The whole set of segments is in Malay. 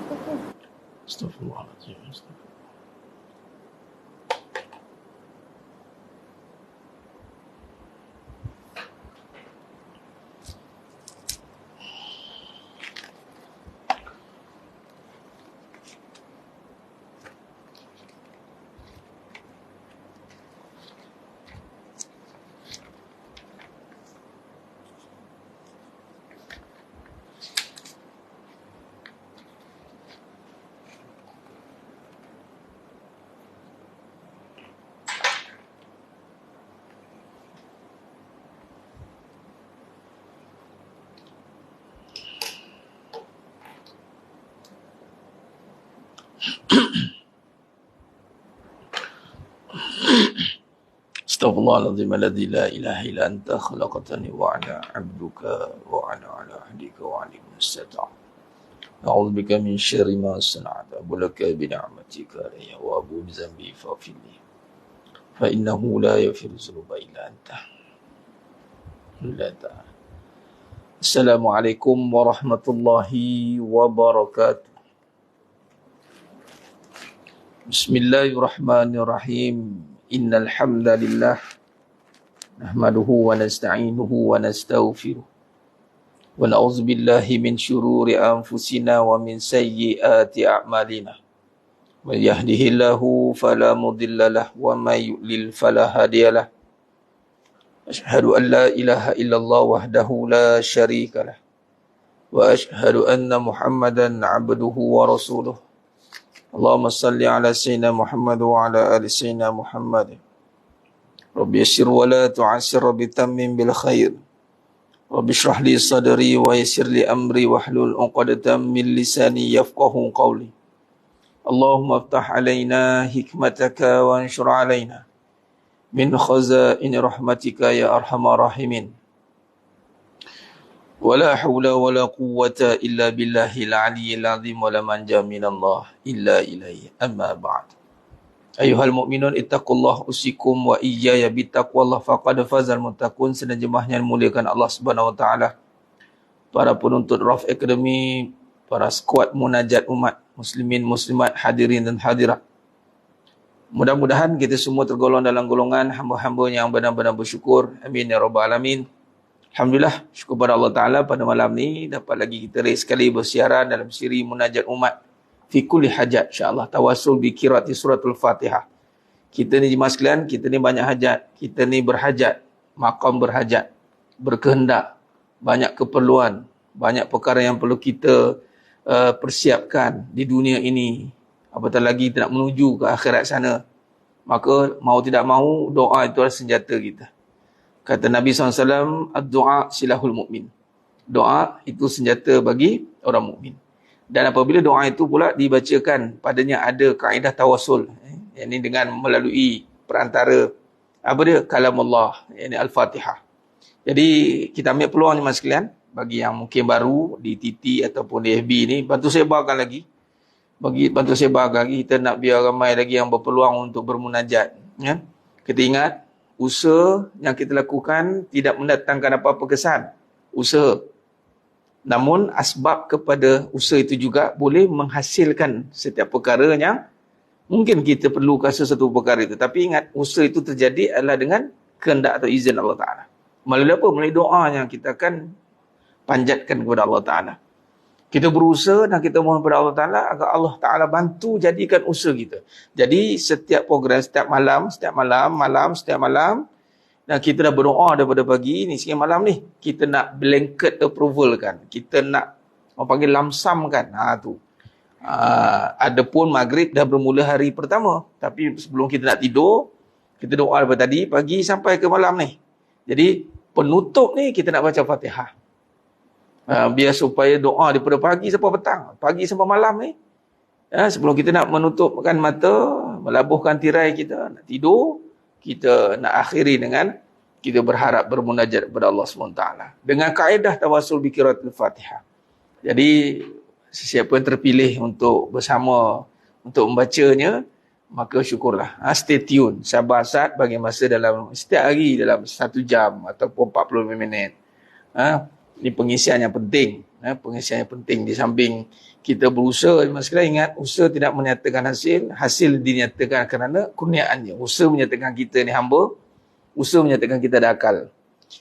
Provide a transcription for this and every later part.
Astagfirullahaladzim. Astaghfirullahaladzim alladzi la ilaha illa anta khalaqtani wa ana 'abduka wa ana 'ala ahdika wa 'alayka mastata'. A'udzu bika min syarri ma sana'tu bulaka bi ni'matika alayya wa abu bi dzambi faghfirli fa innahu la yaghfiru dzunuba illa anta. Assalamualaikum warahmatullahi wabarakatuh. Bismillahirrahmanirrahim. Innal hamdalillah nahmaduhu wa nasta'inuhu wa nastaghfiruh wa na'udzu billahi min syururi anfusina wa min sayyiati a'malina. May yahdihillahu fala mudilla lahu wa may yudlil fala hadiyalah. Asyhadu an la ilaha illallah wahdahu la syarika lah wa asyhadu anna Muhammadan 'abduhu wa rasuluh. Allahumma salli ala sayyidina Muhammad wa ala ali sayyidina Muhammad. Rabbi yassir wa la tu'assir, Rabbi tammim bil khair. Rabbi shrah li sadri wa yassir li amri wahlul 'uqdatam min lisani yafqahu qawli. Allahumma iftah alaina hikmataka wa anshur alaina min khazain rahmatika ya arhamar rahimin. Wala hawla wala quwwata illa billahil aliyyil azim wa la manja minallah illa ilaihi amma ba'd. Ayuhal mu'minun ittaqullah usikum wa iyaya bittaqwallah faqad fazal muttaqun. Senerjemahnya muliakan Allah Subhanahu wa taala. Para penuntut Raf Academy, para skuad munajat umat muslimin muslimat hadirin dan hadirat. Mudah-mudahan kita semua tergolong dalam golongan hamba-hamba yang benar-benar bersyukur. Amin ya rabbal alamin. Alhamdulillah, syukur pada Allah Ta'ala pada malam ni dapat lagi kita sekali bersiaran dalam siri munajat umat fi kulli hajat, insyaAllah tawasul bi qiraati suratul Fatihah. Kita ni jemaah sekalian, kita ni banyak hajat, kita ni berhajat, maqam berhajat, berkehendak, banyak keperluan, banyak perkara yang perlu kita persiapkan di dunia ini, apatah lagi kita nak menuju ke akhirat sana. Maka mau tidak mau doa itu adalah senjata kita. Kata Nabi SAW, ad-du'a silahul mu'min. Doa itu senjata bagi orang mukmin. Dan apabila doa itu pula dibacakan, padanya ada kaedah tawasul. Ini dengan melalui perantara, apa dia? Kalamullah, ini Al-Fatihah. Jadi, kita ambil peluang ni mas sekalian, bagi yang mungkin baru di TT ataupun di FB ni, bantu sebarkan lagi. Bantu sebarkan lagi, kita nak biar ramai lagi yang berpeluang untuk bermunajat. Ya? Kita ingat, usaha yang kita lakukan tidak mendatangkan apa-apa kesan. Usaha. Namun, asbab kepada usaha itu juga boleh menghasilkan setiap perkara yang mungkin kita perlukan sesuatu perkara itu. Tapi ingat, usaha itu terjadi adalah dengan kehendak atau izin Allah Ta'ala. Melalui apa? Melalui doa yang kita akan panjatkan kepada Allah Ta'ala. Kita berusaha dan kita mohon kepada Allah Ta'ala agar Allah Ta'ala bantu jadikan usaha kita. Jadi setiap program, setiap malam, dan kita dah berdoa daripada pagi ni, sikit malam ni, kita nak blanket approval kan. Kita nak, orang panggil lamsam kan. Adapun maghrib dah bermula hari pertama. Tapi sebelum kita nak tidur, kita doa daripada tadi, pagi sampai ke malam ni. Jadi penutup ni kita nak baca Fatihah. Biar supaya doa daripada pagi sampai petang, pagi sampai malam ni, sebelum kita nak menutupkan mata, melabuhkan tirai kita, nak tidur, kita nak akhiri dengan kita berharap bermunajat kepada Allah SWT dengan kaedah tawasul bi qiraatil Fatihah. Jadi sesiapa yang terpilih untuk bersama untuk membacanya, maka syukurlah. Stay tune, sabar saat bagi masa dalam setiap hari dalam 1 jam ataupun 45 minit. Ini pengisian yang penting. Pengisian yang penting di samping kita berusaha. Sekali ingat, usaha tidak menyatakan hasil, hasil dinyatakan kerana kurniaannya. Usaha menyatakan kita ni hamba, usaha menyatakan kita ada akal.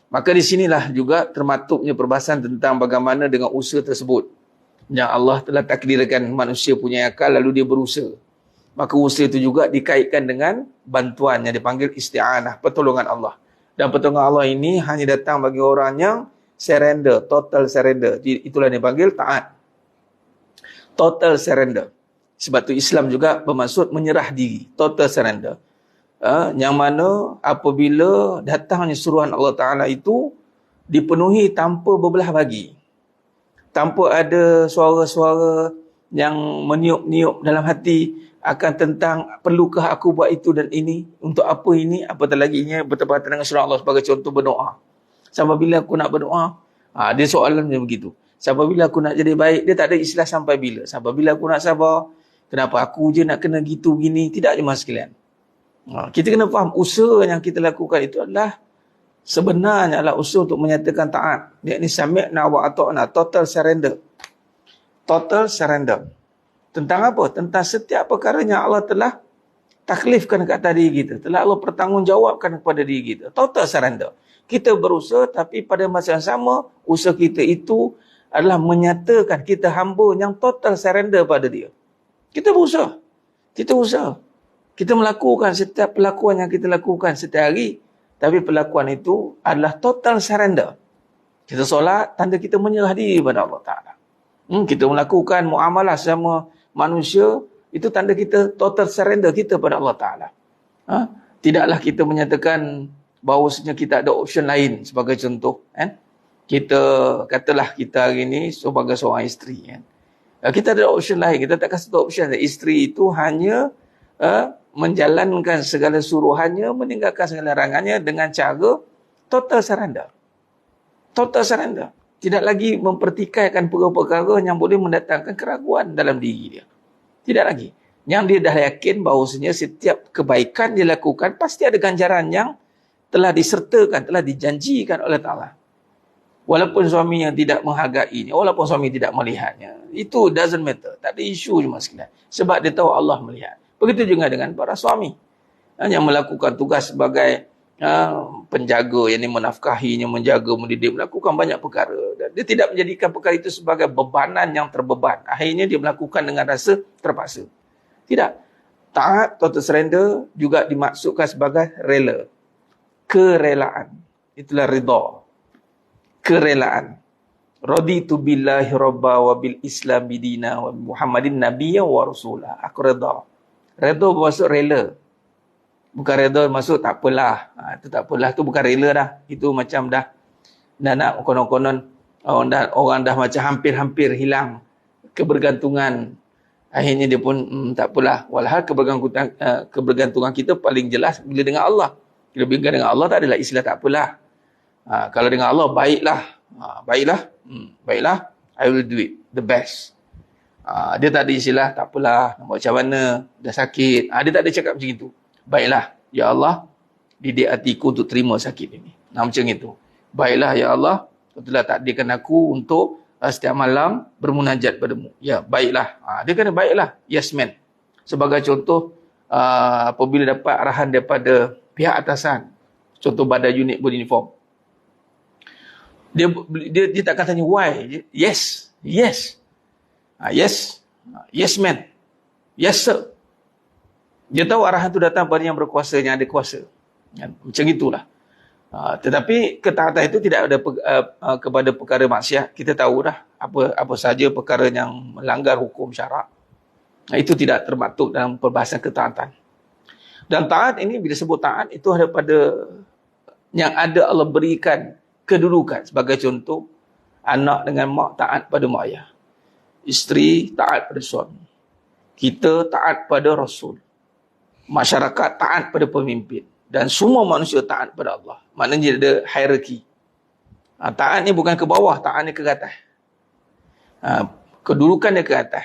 Maka di sinilah juga termaktubnya perbahasan tentang bagaimana dengan usaha tersebut. Yang Allah telah takdirkan manusia punya akal lalu dia berusaha. Maka usaha itu juga dikaitkan dengan bantuan yang dipanggil isti'anah, pertolongan Allah. Dan pertolongan Allah ini hanya datang bagi orang yang surrender, total surrender. Itulah yang dipanggil taat. Total surrender. Sebab tu Islam juga bermaksud menyerah diri, total surrender. Yang mana apabila datangnya suruhan Allah Ta'ala itu dipenuhi tanpa berbelah bagi. Tanpa ada suara-suara yang meniup-niup dalam hati akan tentang perlukah aku buat itu dan ini, untuk apa ini, apatah lagi ini bertepatan dengan surah Allah sebagai contoh berdoa. Sampai bila aku nak berdoa? Dia soalan macam begitu. Sampai bila aku nak jadi baik? Dia tak ada istilah sampai bila. Sampai bila aku nak sabar? Kenapa aku je nak kena gitu gini? Tidak jemaah sekalian. Kita kena faham usaha yang kita lakukan itu adalah sebenarnya adalah usaha untuk menyatakan taat. Dia ni sami'na wa ata'na, total surrender. Total surrender. Tentang apa? Tentang setiap perkara yang Allah telah taklifkan ke atas diri kita. Telah Allah bertanggungjawabkan kepada diri kita. Total surrender. Kita berusaha tapi pada masa yang sama, usaha kita itu adalah menyatakan kita hamba yang total surrender pada dia. Kita berusaha. Kita usaha. Kita melakukan setiap perlakuan yang kita lakukan setiap hari. Tapi perlakuan itu adalah total surrender. Kita solat, tanda kita menyerah diri kepada Allah Ta'ala. Kita melakukan muamalah sama manusia, itu tanda kita total surrender kita pada Allah Ta'ala. Tidaklah kita menyatakan bahawasanya kita ada option lain. Sebagai contoh, kita katalah kita hari ini sebagai seorang isteri. Kita ada option lain. Kita tak kasih option. Isteri itu hanya menjalankan segala suruhannya, meninggalkan segala larangannya dengan cara total surrender. Total surrender. Tidak lagi mempertikaikan perkara-perkara yang boleh mendatangkan keraguan dalam diri dia. Tidak lagi. Yang dia dah yakin bahawasanya setiap kebaikan dia lakukan pasti ada ganjaran yang telah disertakan, telah dijanjikan oleh Ta'ala. Walaupun suami yang tidak menghargainya, walaupun suami tidak melihatnya, itu doesn't matter. Tak ada isu cuma sekalian. Sebab dia tahu Allah melihat. Begitu juga dengan para suami yang melakukan tugas sebagai penjaga, yang menafkahinya, menjaga, mendidik, melakukan banyak perkara. Dan dia tidak menjadikan perkara itu sebagai bebanan yang terbeban. Akhirnya dia melakukan dengan rasa terpaksa. Tidak. Taat, total surrender juga dimaksudkan sebagai rela. Kerelaan. Itulah ridha. Kerelaan. Raditu billahi rabba wa bil islam bidina wa Muhammadin nabiyya wa rasulah. Aku reda. Reda bermaksud rela. Bukan reda maksud tak apalah. Itu tak apalah. Itu bukan rela dah. Itu macam dah nak konon-konon orang dah macam hampir-hampir hilang kebergantungan. Akhirnya dia pun tak apalah. Walhal kebergantungan kita paling jelas bila dengan Allah. Bila dengan Allah tak adalah istilah tak apalah. Kalau dengan Allah baiklah. Baiklah. I will do it. The best. Dia tak ada istilah tak apalah. Nak buat macam mana. Dah sakit. Dia tak ada cakap macam itu. Baiklah. Ya Allah. Didik hatiku untuk terima sakit ini. Macam itu. Baiklah ya Allah. Kau telah takdirkan aku untuk setiap malam bermunajat padamu. Ya, baiklah. Dia kena baiklah. Yes, man. Sebagai contoh, apabila dapat arahan daripada pihak atasan. Contoh badan unit beruniform. Dia takkan tanya why. Yes. Yes. Yes. Yes, man. Yes, sir. Dia tahu arahan itu datang pada yang berkuasa, yang ada kuasa. Macam itulah. Tetapi ketaatan itu tidak ada kepada perkara maksiat. Kita tahu dah apa saja perkara yang melanggar hukum syarak. Itu tidak termaktub dalam perbahasan ketaatan. Dan taat ini, bila sebut taat, itu ada pada yang ada Allah berikan kedudukan. Sebagai contoh, anak dengan mak taat pada mak ayah. Isteri taat pada suami. Kita taat pada Rasul. Masyarakat taat pada pemimpin. Dan semua manusia taat pada Allah. Maknanya ada hierarki. Taat ni bukan ke bawah, taat ni ke atas. Kedudukan dia ke atas.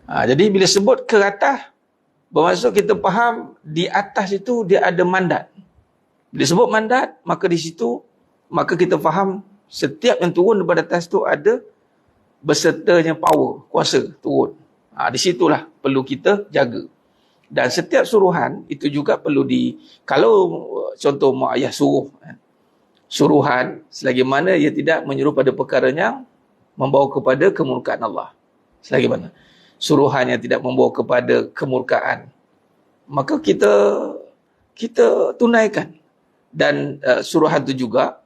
Jadi bila sebut ke atas, bermaksud kita faham di atas itu dia ada mandat. Bila sebut mandat, maka di situ, maka kita faham Setiap yang turun daripada atas tu ada bersertanya power, kuasa turun. Di situlah perlu kita jaga. Dan setiap suruhan itu juga perlu kalau contoh mak ayah suruh, suruhan selagi mana ia tidak menyuruh pada perkara yang membawa kepada kemurkaan Allah. Selagi mana suruhan yang tidak membawa kepada kemurkaan, maka kita tunaikan. Dan suruhan itu juga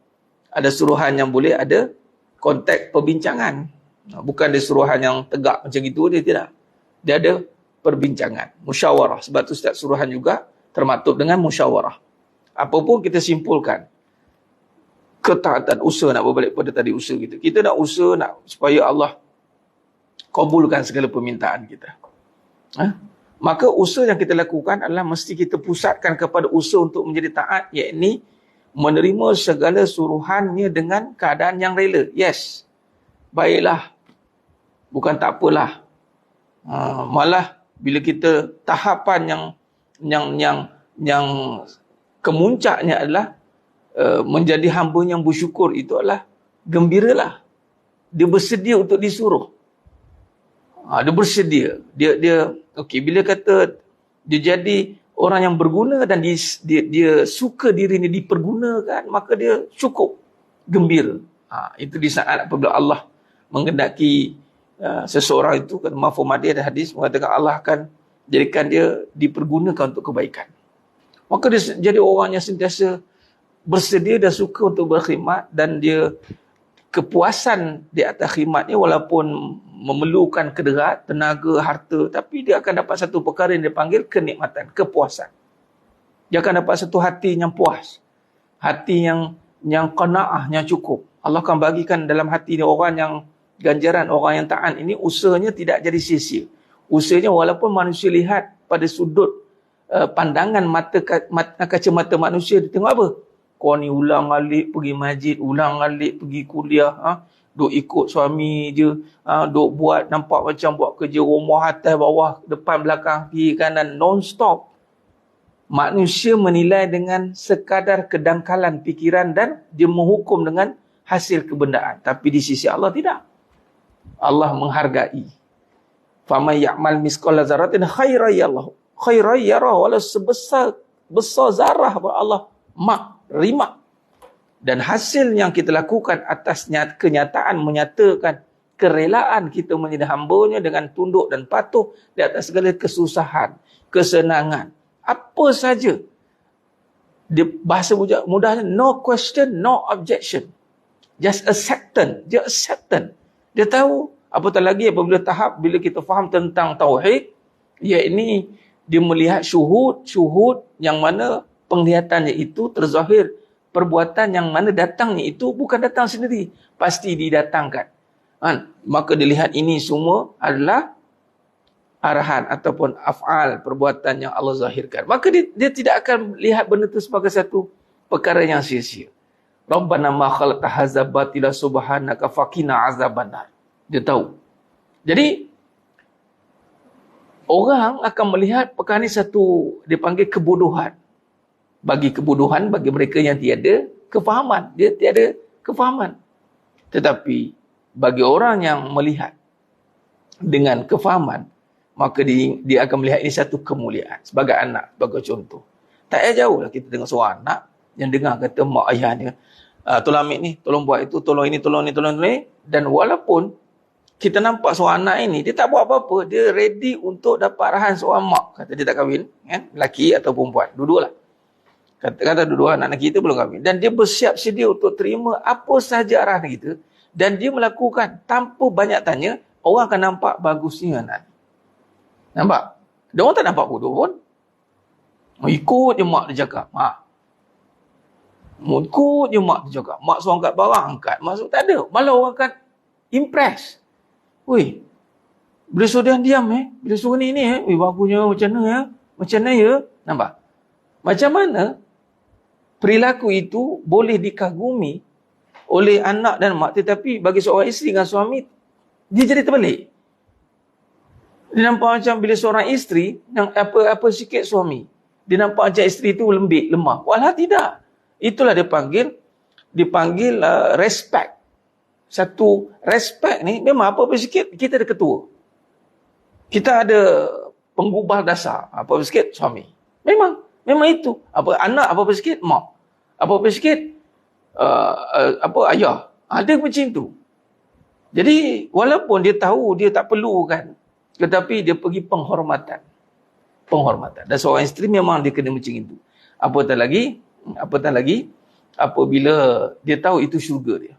ada suruhan yang boleh ada konteks perbincangan. Bukan ada suruhan yang tegak macam itu, dia tidak. Dia ada perbincangan, musyawarah. Sebab tu setiap suruhan juga termaktub dengan musyawarah. Apapun kita simpulkan, ketaatan, usaha, nak berbalik pada tadi usaha kita. Kita nak usaha supaya Allah kabulkan segala permintaan kita. Maka usaha yang kita lakukan adalah mesti kita pusatkan kepada usaha untuk menjadi taat, yakni menerima segala suruhannya dengan keadaan yang rela. Yes, baiklah, bukan tak apalah. Malah bila kita tahapan yang kemuncaknya adalah menjadi hamba yang bersyukur, itu adalah gembiralah. Dia bersedia untuk disuruh. Dia bersedia. Dia okey, bila kata dia jadi orang yang berguna dan dia suka dirinya dipergunakan, maka dia cukup gembira. Itu di saat apabila Allah menghendaki seseorang itu, kata mafhum hadis ada hadis mengatakan Allah akan jadikan dia dipergunakan untuk kebaikan. Maka dia jadi orang yang sentiasa bersedia dan suka untuk berkhidmat, dan dia kepuasan di atas khidmatnya walaupun memerlukan kederat, tenaga, harta, tapi dia akan dapat satu perkara yang dipanggil kenikmatan, kepuasan. Dia akan dapat satu hati yang puas, hati yang qanaah, yang cukup. Allah akan bagikan dalam hati dia orang yang ganjaran, orang yang taat ini usahanya tidak jadi sia-sia. Usahanya walaupun manusia lihat pada sudut pandangan kacamata manusia, dia tengok apa? Kau ni ulang alik pergi masjid, ulang alik pergi kuliah, duk ikut suami je, duk buat nampak macam buat kerja rumah atas bawah, depan belakang kiri kanan non-stop. Manusia menilai dengan sekadar kedangkalan fikiran dan dia menghukum dengan hasil kebendaan. Tapi di sisi Allah tidak. Allah menghargai. Faman ya'mal misqala dzarratin khairan yarah, walau sebesar zarah Allah rima. Dan hasil yang kita lakukan atas kenyataan menyatakan kerelaan kita menjadi hamba-Nya dengan tunduk dan patuh di atas segala kesusahan, kesenangan, apa saja. Dia bahasa mudahnya no question, no objection. Just acceptance. Dia tahu, apatah lagi apabila tahap bila kita faham tentang tauhid, yakni dia melihat syuhud yang mana penglihatannya itu terzahir, perbuatan yang mana datangnya itu bukan datang sendiri, pasti didatangkan. Maka dilihat ini semua adalah arahan ataupun af'al, perbuatan yang Allah zahirkan. Maka dia tidak akan lihat benda itu sebagai satu perkara yang sia-sia. Rabbana ma khalaqta hadza batila subhanaka faqina azabannar. Dia tahu. Jadi orang akan melihat perkara ini satu dipanggil kebodohan. Bagi mereka yang tiada kefahaman. Dia tiada kefahaman. Tetapi bagi orang yang melihat dengan kefahaman, maka dia akan melihat ini satu kemuliaan. Sebagai anak, sebagai contoh. Tak payah jauh lah kita dengar seorang anak yang dengar kata mak ayahnya, tolong ambil ni, tolong buat itu, tolong ini, tolong ni. Dan walaupun kita nampak seorang anak ini, dia tak buat apa-apa. Dia ready untuk dapat arahan seorang mak. Kata dia tak kahwin, kan? Lelaki atau perempuan. Dua-dua lah. Kata dua-dua anak kita belum kahwin. Dan dia bersiap sedia untuk terima apa sahaja arahan kita. Dan dia melakukan tanpa banyak tanya, orang akan nampak bagusnya anak. Nampak? Dia orang tak nampak bodoh pun. Ikut je mak dia cakap. Ikut je mak dia cakap. Mak suruh angkat barang, angkat. Maksud tak ada. Malah orang akan impress. Weh, bila suruh dia diam bila suruh ni weh, bagusnya macam mana ya? Macam mana ya? Nampak? Macam mana perilaku itu boleh dikagumi oleh anak dan mak, tetapi bagi seorang isteri dengan suami, dia jadi terbalik. Dia nampak macam bila seorang isteri yang apa sikit suami, dia nampak macam isteri itu lembik, lemah. Walah tidak. Itulah dia panggil dipanggil respect. Satu respect ni memang apa-apa sikit kita ada ketua. Kita ada penggubal dasar. Apa-apa sikit suami. Memang itu. Apa anak apa-apa sikit mak. Apa-apa sikit ayah. Ada macam tu. Jadi walaupun dia tahu dia tak perlu kan, tetapi dia pergi penghormatan. Dan seorang isteri memang dia kena macam itu. Apatah lagi apabila dia tahu itu syurga dia.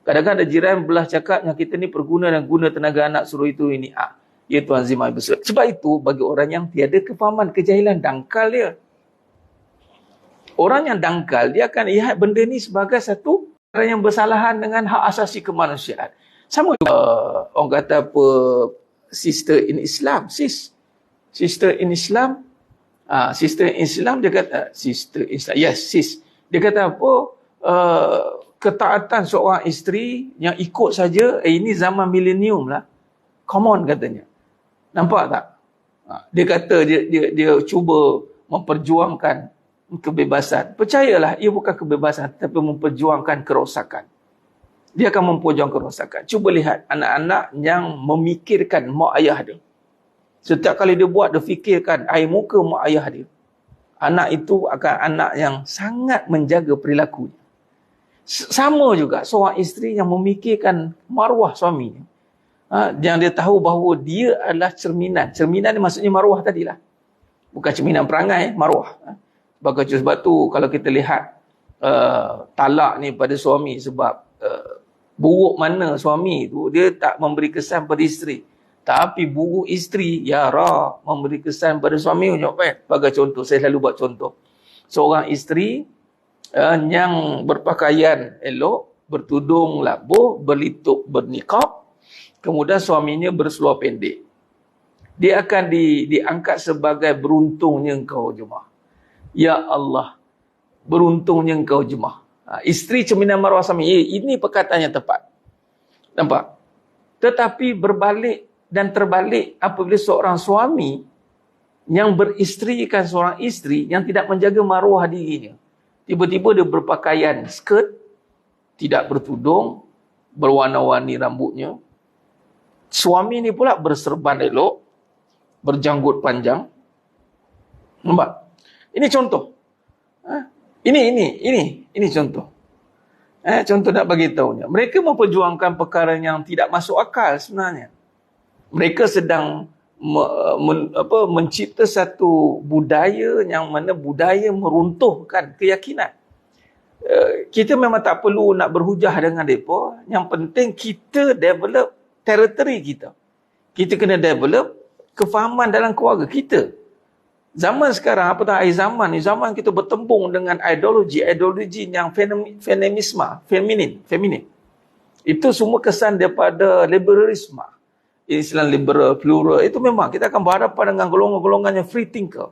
Kadang-kadang ada jiran belah cakap yang kita ni perguna dan guna tenaga anak suruh itu ini. Ya Tuan Zimai bersurat. Sebab itu bagi orang yang tiada kefahaman, kejahilan, dangkal dia. Orang yang dangkal, dia akan lihat benda ni sebagai satu orang yang bersalahan dengan hak asasi kemanusiaan. Sama juga orang kata apa, sister in Islam, sister in Islam, dia kata dia kata apa, ketaatan seorang isteri yang ikut saja, ini zaman milenium lah, come on katanya. Nampak tak? Dia kata dia cuba memperjuangkan kebebasan. Percayalah, ia bukan kebebasan tetapi memperjuangkan kerosakan. Dia akan memperjuangkan kerosakan. Cuba lihat anak-anak yang memikirkan mak ayah dia. Setiap kali dia buat, dia fikirkan air muka mak ayah dia. Anak itu akan anak yang sangat menjaga perilakunya. Sama juga seorang isteri yang memikirkan maruah suaminya. Yang dia tahu bahawa dia adalah cerminan. Cerminan ni maksudnya maruah tadilah. Bukan cerminan perangai, maruah. Sebab tu kalau kita lihat talak ni pada suami sebab buruk mana suami tu, dia tak memberi kesan pada isteri. Tapi buruk isteri, memberi kesan pada suami. Sebagai contoh, saya selalu buat contoh. Seorang isteri yang berpakaian elok, bertudung labuh, berlitup, bernikab, kemudian suaminya berseluar pendek. Dia akan diangkat sebagai beruntungnya engkau jemaah. Ya Allah, beruntungnya engkau jemaah. Isteri cerminan maruah suami. Ini perkataan yang tepat. Nampak? Tetapi berbalik dan terbalik apabila seorang suami yang beristrikan seorang isteri yang tidak menjaga maruah dirinya. Tiba-tiba dia berpakaian skirt, tidak bertudung, berwarna-warni rambutnya. Suami ni pula berserban elok, berjanggut panjang. Nampak? Ini contoh. Ini contoh. Contoh nak bagi tahunya. Mereka memperjuangkan perkara yang tidak masuk akal sebenarnya. Mereka sedang mencipta satu budaya yang mana budaya meruntuhkan keyakinan. Kita memang tak perlu nak berhujah dengan mereka. Yang penting kita develop teritori kita. Kita kena develop kefahaman dalam keluarga kita. Zaman sekarang, apatah akhir zaman ni, zaman kita bertembung dengan ideologi yang feminin. Itu semua kesan daripada liberalisme. Islam liberal, plural, itu memang kita akan berhadapan dengan golongan-golongan yang free thinker.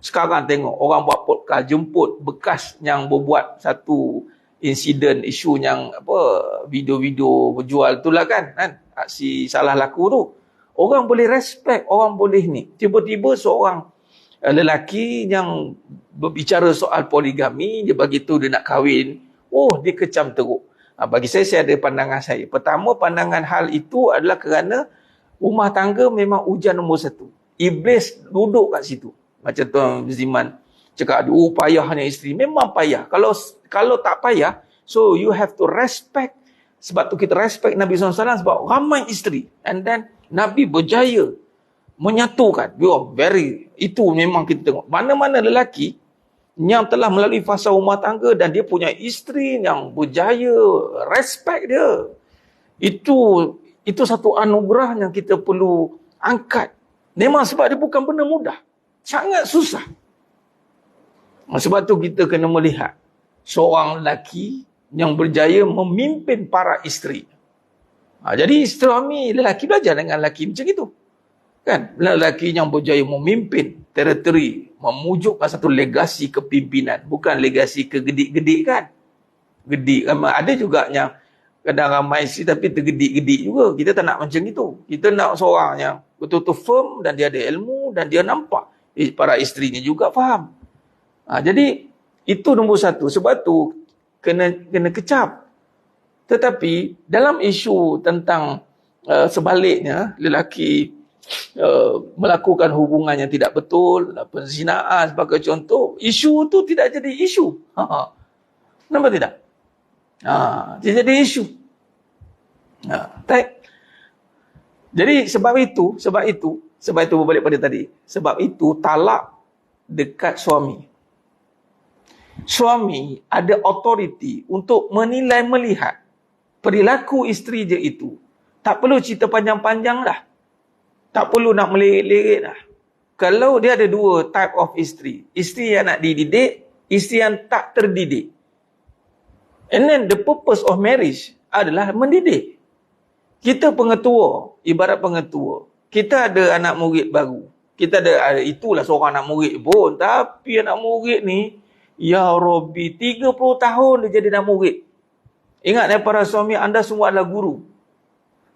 Sekarang tengok, orang buat podcast, jemput bekas yang berbuat satu insiden, isu yang video-video berjual itulah kan, aksi salah laku tu. Orang boleh respect, orang boleh ni. Tiba-tiba seorang lelaki yang berbicara soal poligami, dia bagi tahu dia nak kahwin, dia kecam teruk. Bagi saya ada pandangan saya. Pertama, pandangan hal itu adalah kerana rumah tangga memang ujian nombor satu. Iblis duduk kat situ. Macam Tuan Ziman cakap, payahnya isteri. Memang payah. Kalau tak payah, so you have to respect. Sebab tu kita respect Nabi SAW sebab ramai isteri. And then Nabi berjaya menyatukan. Itu memang kita tengok. Mana-mana lelaki yang telah melalui fasa rumah tangga dan dia punya isteri yang berjaya, respect dia. Itu satu anugerah yang kita perlu angkat. Memang sebab dia bukan benda mudah. Sangat susah. Sebab tu kita kena melihat seorang lelaki yang berjaya memimpin para isteri. Jadi suami lelaki belajar dengan lelaki macam itu. Kan? Lelaki yang berjaya memimpin teritori, memujukkan satu legasi kepimpinan. Bukan legasi kegedik-gedik kan. Gedik. Ada juga yang kadang ramai isteri tapi tergedik-gedik juga. Kita tak nak macam itu. Kita nak seorang yang betul-betul firm dan dia ada ilmu dan dia nampak para isterinya juga faham. Jadi itu nombor satu. Sebab tu kena kecap. Tetapi dalam isu tentang sebaliknya, lelaki melakukan hubungan yang tidak betul, penzinaan sebagai contoh, isu tu tidak jadi isu. Kenapa tidak? Dia jadi isu. Jadi sebab itu berbalik pada tadi. Sebab itu talak dekat suami. Suami ada authority untuk menilai melihat perilaku isteri je itu. Tak perlu cerita panjang-panjang dah. Tak perlu nak melirik-lirik dah. Kalau dia ada dua type of isteri. Isteri yang nak dididik, isteri yang tak terdidik. And then the purpose of marriage adalah mendidik. Kita pengetua, ibarat pengetua. Kita ada anak murid baru. Kita ada, itulah seorang anak murid pun. Tapi anak murid ni, ya Rabbi, 30 tahun dia jadi anak murid. Ingat para suami, anda semua adalah guru.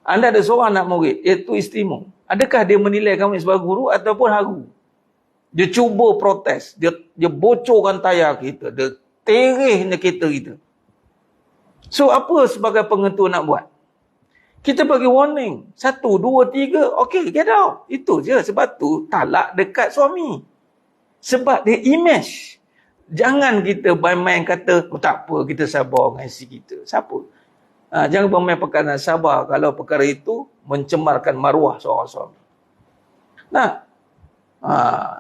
Anda ada seorang anak murid, iaitu isterimu. Adakah dia menilai kamu sebagai guru ataupun haru? Dia cuba protes. Dia bocorkan tayar kita. Dia terihnya kereta kita. So, apa sebagai pengetua nak buat? Kita bagi warning. 1, 2, 3. Okay, get out. Itu je. Sebab tu, talak dekat suami. Sebab dia image. Jangan kita main kata, tak apa, kita sabar dengan isteri kita. Siapa? Jangan bermain perkara sabar kalau perkara itu mencemarkan maruah seorang suami. Nah,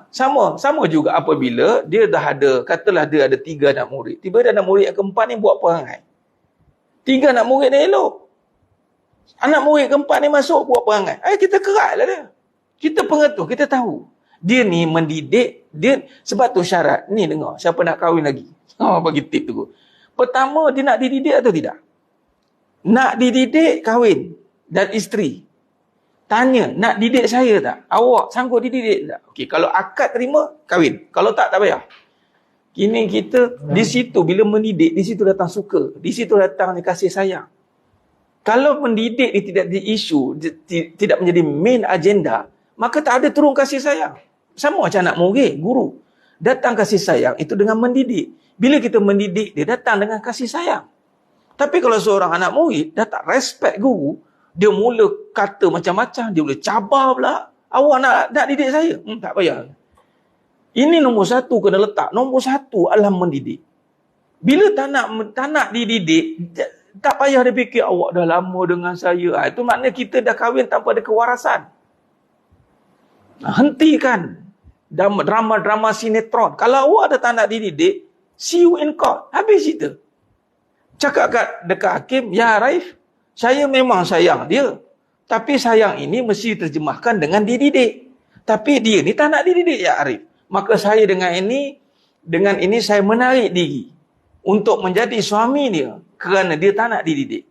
sama juga apabila dia dah ada, katalah dia ada 3 anak murid. Tiba-tiba anak murid yang keempat ni buat perangai. 3 anak murid ni elok. Anak murid keempat ni masuk buat perangai. Kita keratlah dia. Kita pengetua, kita tahu. Dia ni mendidik, dia sebab tu syarat. Ni dengar, siapa nak kahwin lagi? Bagi tip tu. Pertama, dia nak dididik atau tidak? Nak dididik, kahwin. Dan isteri. Tanya, nak didik saya tak? Awak sanggup dididik tak? Okey, kalau akad terima, kahwin. Kalau tak payah. Kini kita, di situ, bila mendidik, di situ datang suka. Di situ datang kasih sayang. Kalau mendidik dia tidak di isu, tidak menjadi main agenda, maka tak ada turun kasih sayang. Sama macam anak murid, guru. Datang kasih sayang, itu dengan mendidik. Bila kita mendidik, dia datang dengan kasih sayang. Tapi kalau seorang anak murid dah tak respect guru, dia mula kata macam-macam, dia boleh cabar pula. Awak nak didik saya? Tak payah. Ini nombor 1 kena letak. Nombor 1 adalah mendidik. Bila tak nak dididik, tak payah dia fikir awak dah lama dengan saya. Itu maknanya kita dah kahwin tanpa ada kewarasan. Hentikan drama-drama sinetron. Kalau awak dah tak nak dididik, see you in court. Habis cerita. Cakap dekat hakim, ya Raif, saya memang sayang dia. Tapi sayang ini mesti terjemahkan dengan dididik. Tapi dia ni tak nak dididik, ya Arif. Maka saya dengan ini saya menarik diri untuk menjadi suami dia kerana dia tak nak dididik.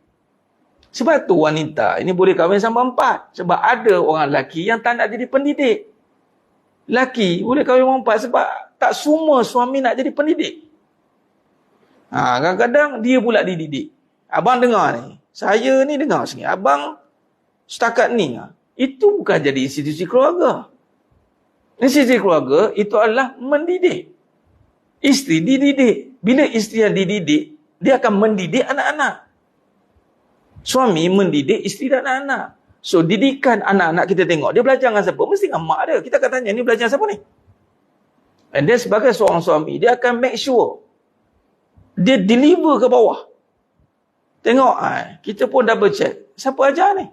Sebab tu wanita ini boleh kahwin sama 4. Sebab ada orang lelaki yang tak nak jadi pendidik. Lelaki boleh kahwin sama 4 sebab tak semua suami nak jadi pendidik. Kadang-kadang dia pula dididik. Abang dengar ni. Saya ni dengar sikit. Abang setakat ni. Itu bukan jadi institusi keluarga. Institusi keluarga itu adalah mendidik. Isteri dididik. Bila isteri yang dididik, dia akan mendidik anak-anak. Suami mendidik isteri dan anak-anak. So, didikan anak-anak kita tengok. Dia belajar dengan siapa? Mesti dengan mak dia. Kita akan tanya, ni belajar siapa ni? And then sebagai seorang suami, dia akan make sure dia deliver ke bawah. Tengok, kita pun double check. Siapa ajar ni?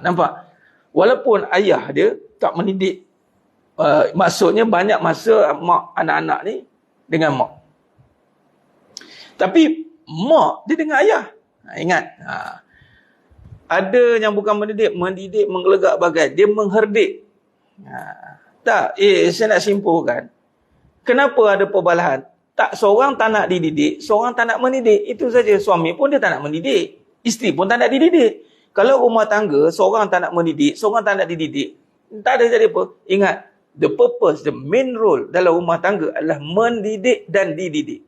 Nampak? Walaupun ayah dia tak mendidik, maksudnya banyak masa mak anak-anak ni dengan mak. Tapi mak dia dengan ayah. Ingat. Ada yang bukan mendidik menggelegak bagai. Dia mengherdik. Tak, saya nak simpulkan. Kenapa ada perbalahan? Tak, seorang tak nak dididik, seorang tak nak mendidik. Itu saja. Suami pun dia tak nak mendidik. Isteri pun tak nak dididik. Kalau rumah tangga, seorang tak nak mendidik, seorang tak nak dididik, tak ada jadi apa. Ingat, the purpose, the main role dalam rumah tangga adalah mendidik dan dididik.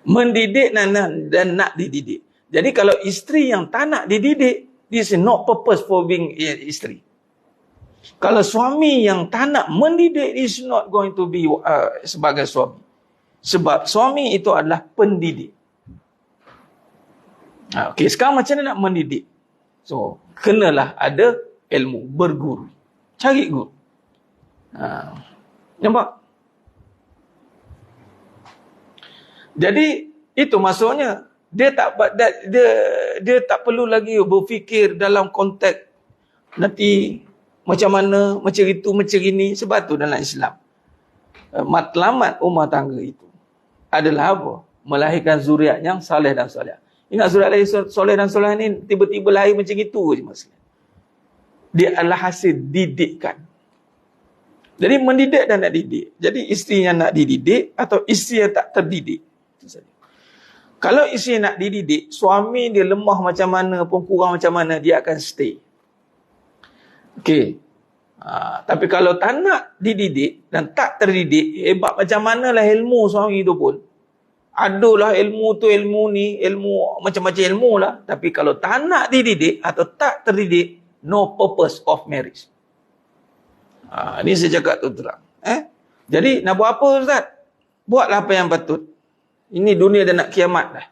Mendidik dan nak dididik. Jadi kalau isteri yang tak nak dididik, this is not purpose for being isteri. Kalau suami yang tak nak mendidik, is not going to be sebagai suami. Sebab suami itu adalah pendidik. Okey, sekarang macam mana nak mendidik? So, kenalah ada ilmu, berguru. Cari guru. Nampak? Jadi, itu maksudnya. Dia tak perlu lagi berfikir dalam konteks nanti macam mana, macam itu, macam ini. Sebab tu dalam Islam, matlamat rumah tangga itu adalah apa? Melahirkan zuriat yang soleh dan soleh. Ingat zuriat lahir soleh dan soleh ni tiba-tiba lahir macam itu je maksudnya. Dia adalah hasil didikan. Jadi mendidik dan nak didik. Jadi isteri yang nak dididik atau isteri yang tak terdidik. Itu saja. Kalau isteri nak dididik, suami dia lemah macam mana pun, kurang macam mana, dia akan stay. Okey. Tapi kalau tak nak dididik dan tak terdidik, hebat macam manalah ilmu suami tu pun. Adalah ilmu tu, ilmu ni, ilmu macam-macam ilmu lah. Tapi kalau tak nak dididik atau tak terdidik, no purpose of marriage. Ini saya cakap tu terang. Jadi nak buat apa Ustaz? Buatlah apa yang patut. Ini dunia dah nak kiamat dah.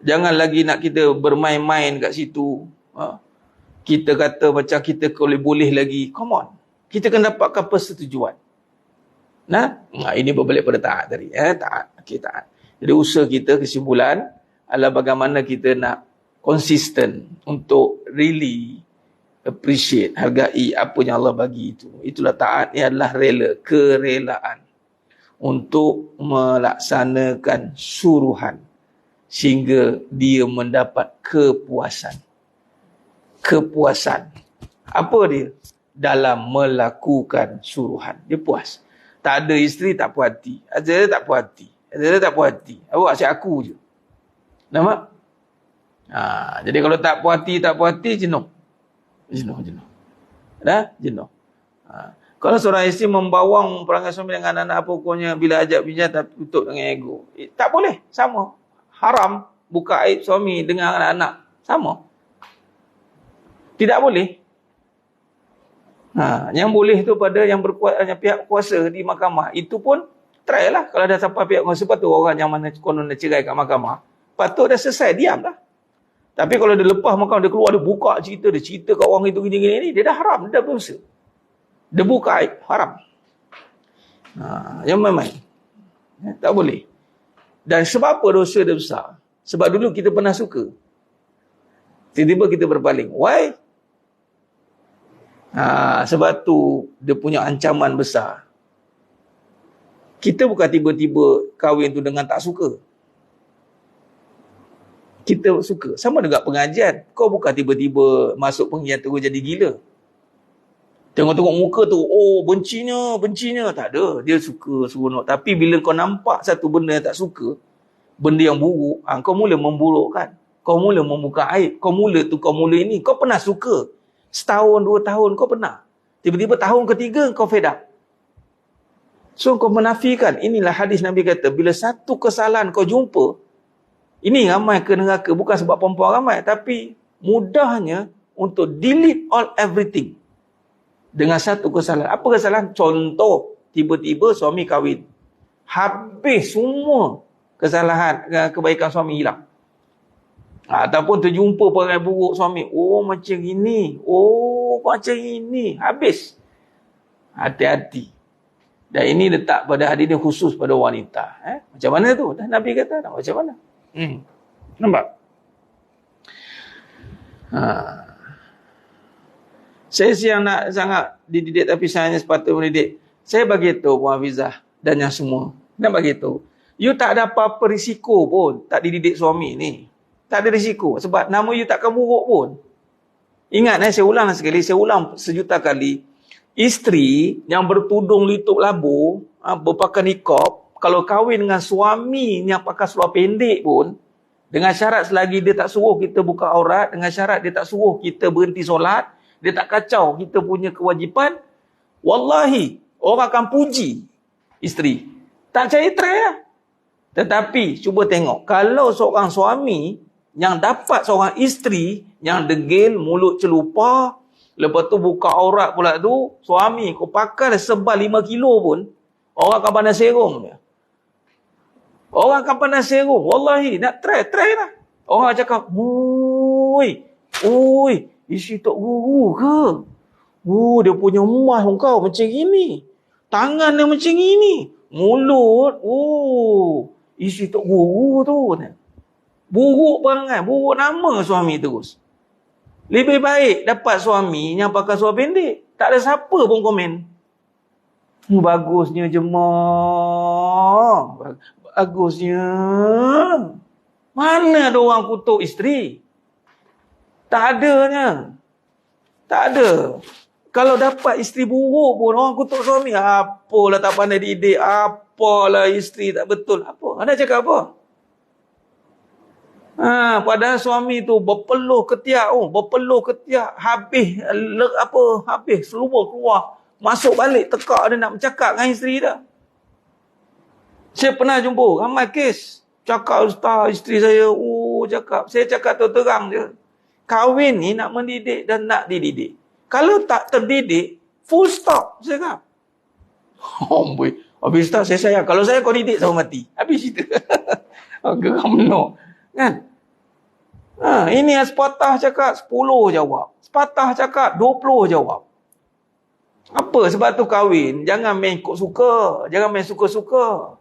Jangan lagi nak kita bermain-main kat situ. Kita kata macam kita boleh lagi. Come on. Kita kena dapatkan persetujuan. Ini berbalik pada taat tadi. Taat. Okay, taat. Jadi usaha kita, kesimpulan adalah bagaimana kita nak konsisten untuk really appreciate, hargai apa yang Allah bagi itu. Itulah taat. Ini adalah rela, kerelaan untuk melaksanakan suruhan sehingga dia mendapat kepuasan. Kepuasan. Apa dia? Dalam melakukan suruhan. Dia puas. Tak ada isteri tak puas hati. Ada tak puas hati. Ada tak puas hati. Awak asyik aku je. Nampak? Jadi kalau tak puas hati, jenuh. Jenuh. Dah? Jenuh. Kalau seorang isteri membawang perangai suami dengan anak-anak pokoknya bila ajak bincang tapi tutup dengan ego. Tak boleh. Sama. Haram buka aib suami dengan anak-anak. Sama. Tidak boleh. Yang boleh tu pada yang pihak kuasa di mahkamah. Itu pun try lah. Kalau dah sampai pihak kuasa, patut orang yang mana konon nak cerai kat mahkamah, patut dah selesai, diam lah. Tapi kalau dia lepas mahkamah, dia keluar, dia buka cerita, dia cerita kat orang itu gini-gini, dia dah haram, dia dah berdosa. Dia buka aib, haram. Yang main-main. Tak boleh. Dan sebab apa dosa dia besar? Sebab dulu kita pernah suka. Tiba-tiba kita berpaling. Why? Sebab tu dia punya ancaman besar. Kita bukan tiba-tiba kahwin tu dengan tak suka. Kita suka. Sama dengan pengajian. Kau bukan tiba-tiba masuk pengajian terus jadi gila. Tengok-tengok muka tu, oh bencinya. Tak ada. Dia suka seronok. Tapi bila kau nampak satu benda yang tak suka, benda yang buruk, kau mula memburukkan. Kau mula membuka aib. Kau mula ini. Kau pernah suka. Setahun, 2 tahun kau pernah. Tiba-tiba tahun ketiga kau fed up. So kau menafikan. Inilah hadis Nabi kata, bila satu kesalahan kau jumpa, ini ramai ke neraka. Bukan sebab perempuan ramai, tapi mudahnya untuk delete everything. Dengan satu kesalahan. Apa kesalahan? Contoh, tiba-tiba suami kahwin. Habis semua kesalahan, kebaikan suami hilang. Ataupun terjumpa perangai buruk suami. Oh macam ini. Oh macam ini. Habis. Hati-hati. Dan ini letak pada hadis ini khusus pada wanita. Macam mana tu? Dah Nabi kata nak macam mana? Nampak? Saya siang nak sangat dididik tapi saya hanya sepatutnya mendidik. Saya bagi tahu Puan Hafizah dan yang semua. Dan bagi tahu. You tak ada apa-apa risiko pun tak dididik suami ni. Tak ada risiko. Sebab nama you takkan buruk pun. Ingat, saya ulang sekali. Saya ulang sejuta kali. Isteri yang bertudung litup labu, berpakai nikab, kalau kahwin dengan suami yang pakai seluar pendek pun, dengan syarat selagi dia tak suruh kita buka aurat, dengan syarat dia tak suruh kita berhenti solat, dia tak kacau kita punya kewajipan, wallahi, orang akan puji isteri. Tak cari try lah. Tetapi, cuba tengok. Kalau seorang suami yang dapat seorang isteri yang degil, mulut celupa, Lepas tu buka aurat pula tu, suami kau pakai sebal 5 kilo pun, orang akan pandai serong dia. Orang akan pandai serong. Wallahi, nak try lah. Orang cakap, oi, isi tok guru ke? Dia punya emas kau macam gini. Tangan dia macam gini. Mulut, isi tok guru tu. Buruk perangai, buruk nama suami terus. Lebih baik dapat suami yang pakai seluar pendek. Tak ada siapa pun komen. Bagusnya jemaah. Bagusnya. Mana ada orang kutuk isteri? Tak adanya. Tak ada. Kalau dapat isteri buruk pun orang kutuk suami. Apalah tak pandai didik. Apalah isteri tak betul. Apa? Anda cakap apa? Padahal suami tu berpeluh ketiak. Habis seluruh keluar. Masuk balik tekak dia nak bercakap dengan isteri dia. Saya pernah jumpa ramai kes. Cakap ustaz, isteri saya, cakap. Saya cakap terang je. Kahwin ni nak mendidik dan nak dididik. Kalau tak terdidik, full stop. Saya cakap. Habis ustaz, saya sayang. Kalau saya kau didik, saya mati. Habis cerita. Geram no. Kan? Ini yang sepatah cakap 10 jawab. Sepatah cakap 20 jawab. Apa? Sebab tu kahwin, jangan main ikut suka. Jangan main suka-suka.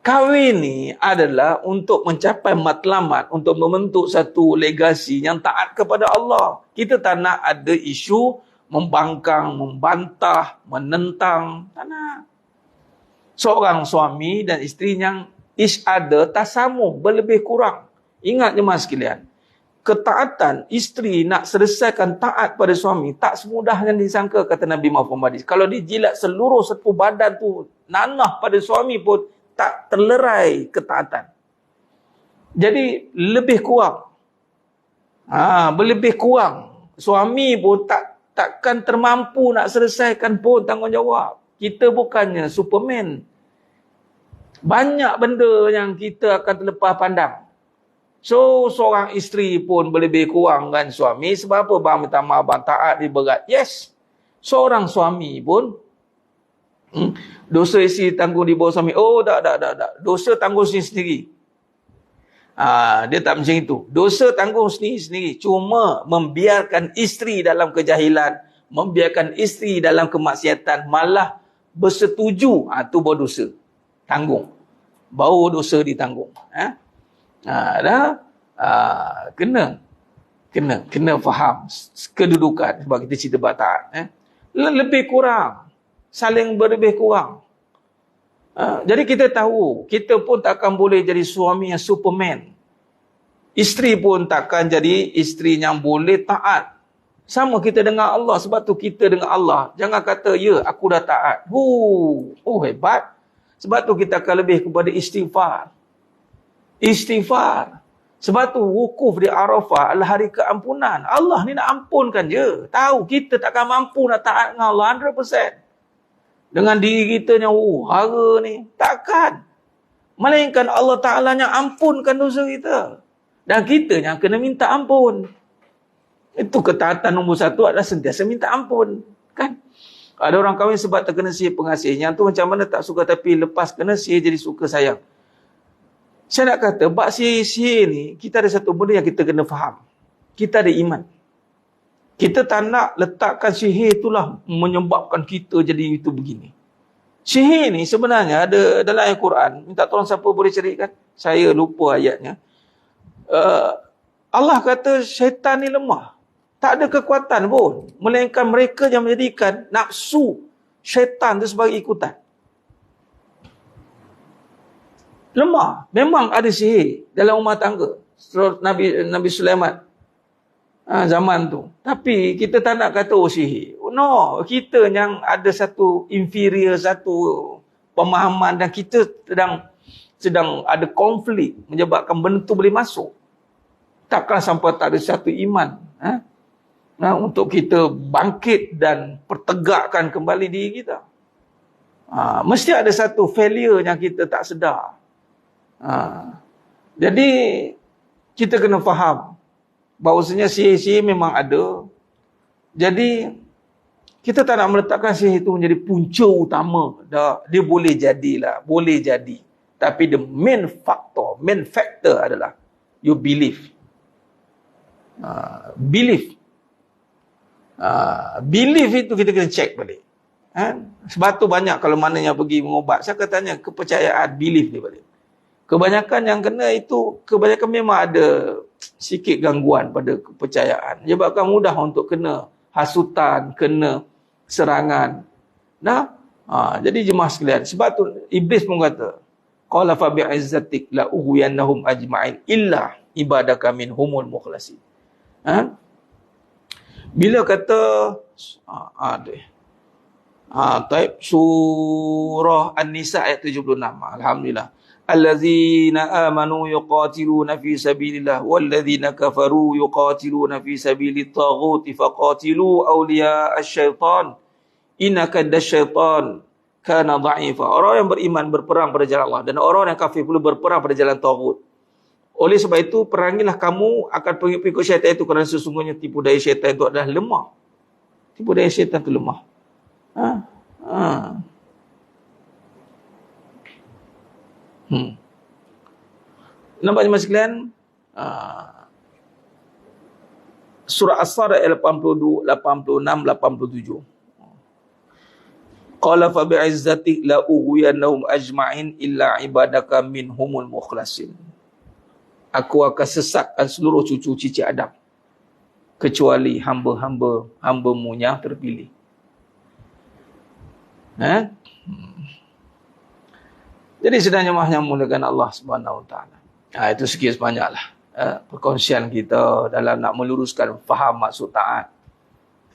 Kahwin ni adalah untuk mencapai matlamat, untuk membentuk satu legasi yang taat kepada Allah. Kita tak nak ada isu membangkang, membantah, menentang. Tak nak. Seorang suami dan isteri yang each other tasamuh, berlebih kurang. Ingat jemaah sekalian, ketaatan isteri nak selesaikan taat pada suami tak semudah yang disangka, kata Nabi Muhammad. Kalau dijilat seluruh satu badan tu nanah pada suami pun tak terlerai ketaatan. Jadi lebih kurang. Berlebih kurang. Suami pun takkan termampu nak selesaikan pun tanggungjawab. Kita bukannya Superman. Banyak benda yang kita akan terlepas pandang. So, seorang isteri pun berlebih kurang dengan suami. Sebab apa? Bang minta maaf, bang taat dia berat. Yes. Seorang suami pun dosa isteri tanggung di bawah suami. Tak. Dosa tanggung sendiri. Dia tak macam itu. Dosa tanggung sendiri. Cuma membiarkan isteri dalam kejahilan, membiarkan isteri dalam kemaksiatan, malah bersetuju, tu baru dosa. Tanggung. Baru dosa ditanggung. Kena faham kedudukan. Sebab kita cerita bab taat. Lebih kurang. Saling berlebih kurang. Jadi kita tahu, kita pun takkan boleh jadi suami yang Superman. Isteri pun takkan jadi isteri yang boleh taat. Sama kita dengan Allah. Sebab tu kita dengan Allah, jangan kata, ya aku dah taat. Hebat. Sebab tu kita akan lebih kepada istighfar. Istighfar. Sebab tu wukuf di Arafah adalah hari keampunan. Allah ni nak ampunkan je. Tahu kita takkan mampu nak taat dengan Allah 100%. Dengan diri kita yang hara ni. Takkan. Melainkan Allah Ta'ala yang ampunkan dosa kita. Dan kita yang kena minta ampun. Itu ketaatan nombor 1 adalah sentiasa minta ampun. Kan? Ada orang kahwin sebab terkena sihir pengasih. Yang tu macam mana tak suka, tapi lepas kena sihir jadi suka sayang. Saya nak kata, bab sihir ni, kita ada satu benda yang kita kena faham. Kita ada iman. Kita tak nak letakkan sihir itulah menyebabkan kita jadi itu begini. Sihir ni sebenarnya ada dalam Al-Quran. Minta tolong siapa boleh carikan. Saya lupa ayatnya. Allah kata syaitan ni lemah. Tak ada kekuatan pun. Melainkan mereka yang menjadikan nafsu syaitan itu sebagai ikutan. Lemah. Memang ada sihir dalam rumah tangga. Nabi Sulaiman. Zaman tu. Tapi kita tak nak kata sihir. No. Kita yang ada satu inferior, satu pemahaman dan kita sedang ada konflik menyebabkan benda tu boleh masuk. Takkan sampai tak ada satu iman. Untuk kita bangkit dan pertegakkan kembali diri kita. Mesti ada satu failure yang kita tak sedar. Jadi kita kena faham bahawasanya sihir-sihir memang ada. Jadi kita tak nak meletakkan sihir itu menjadi punca utama. Dia boleh jadilah, boleh jadi. Tapi the main factor adalah you believe. Belief itu kita kena check balik. Sebab tu banyak kalau mana yang pergi mengobat, saya tanya kepercayaan, belief dia balik. Kebanyakan yang kena itu, kebanyakan memang ada sikit gangguan pada kepercayaan. Sebabkan mudah untuk kena hasutan, kena serangan. Jadi jemaah sekalian, sebab tu Iblis pun kata, qala fa bi'izzatik la ughwiyannahum ajma'in illa ibadaka minhumul mukhlasin. Bila kata taib surah An-Nisa ayat 76. Alhamdulillah. Allazina amanu yuqatiluna fi sabilillah wallazina kafaru yuqatiluna fi sabilit taghut faqatilu awliya asy-syaitan innaka dasyaitan kana dha'ifa. Orang yang beriman berperang pada jalan Allah dan orang yang kafir pula berperang pada jalan taghut. Oleh sebab itu perangilah kamu akan pengikut syaitan itu, kerana sesungguhnya tipu daya syaitan itu adalah lemah. Tipu daya syaitan itu lemah. Nampak jemaah sekalian? Surah As-Sad ayat 82, 86, 87. Qala fa bi'izzatik la ughwiyannahum ajma'in illa ibadaka minhumul mukhlasin. Aku akan sesatkan seluruh cucu cicit Adam kecuali hamba-hambamu yang terpilih. Jadi sedang jemaah yang mulakan Allah Subhanahu Wa Taala. Itu sikit sebanyaklah perkongsian kita dalam nak meluruskan faham maksud taat.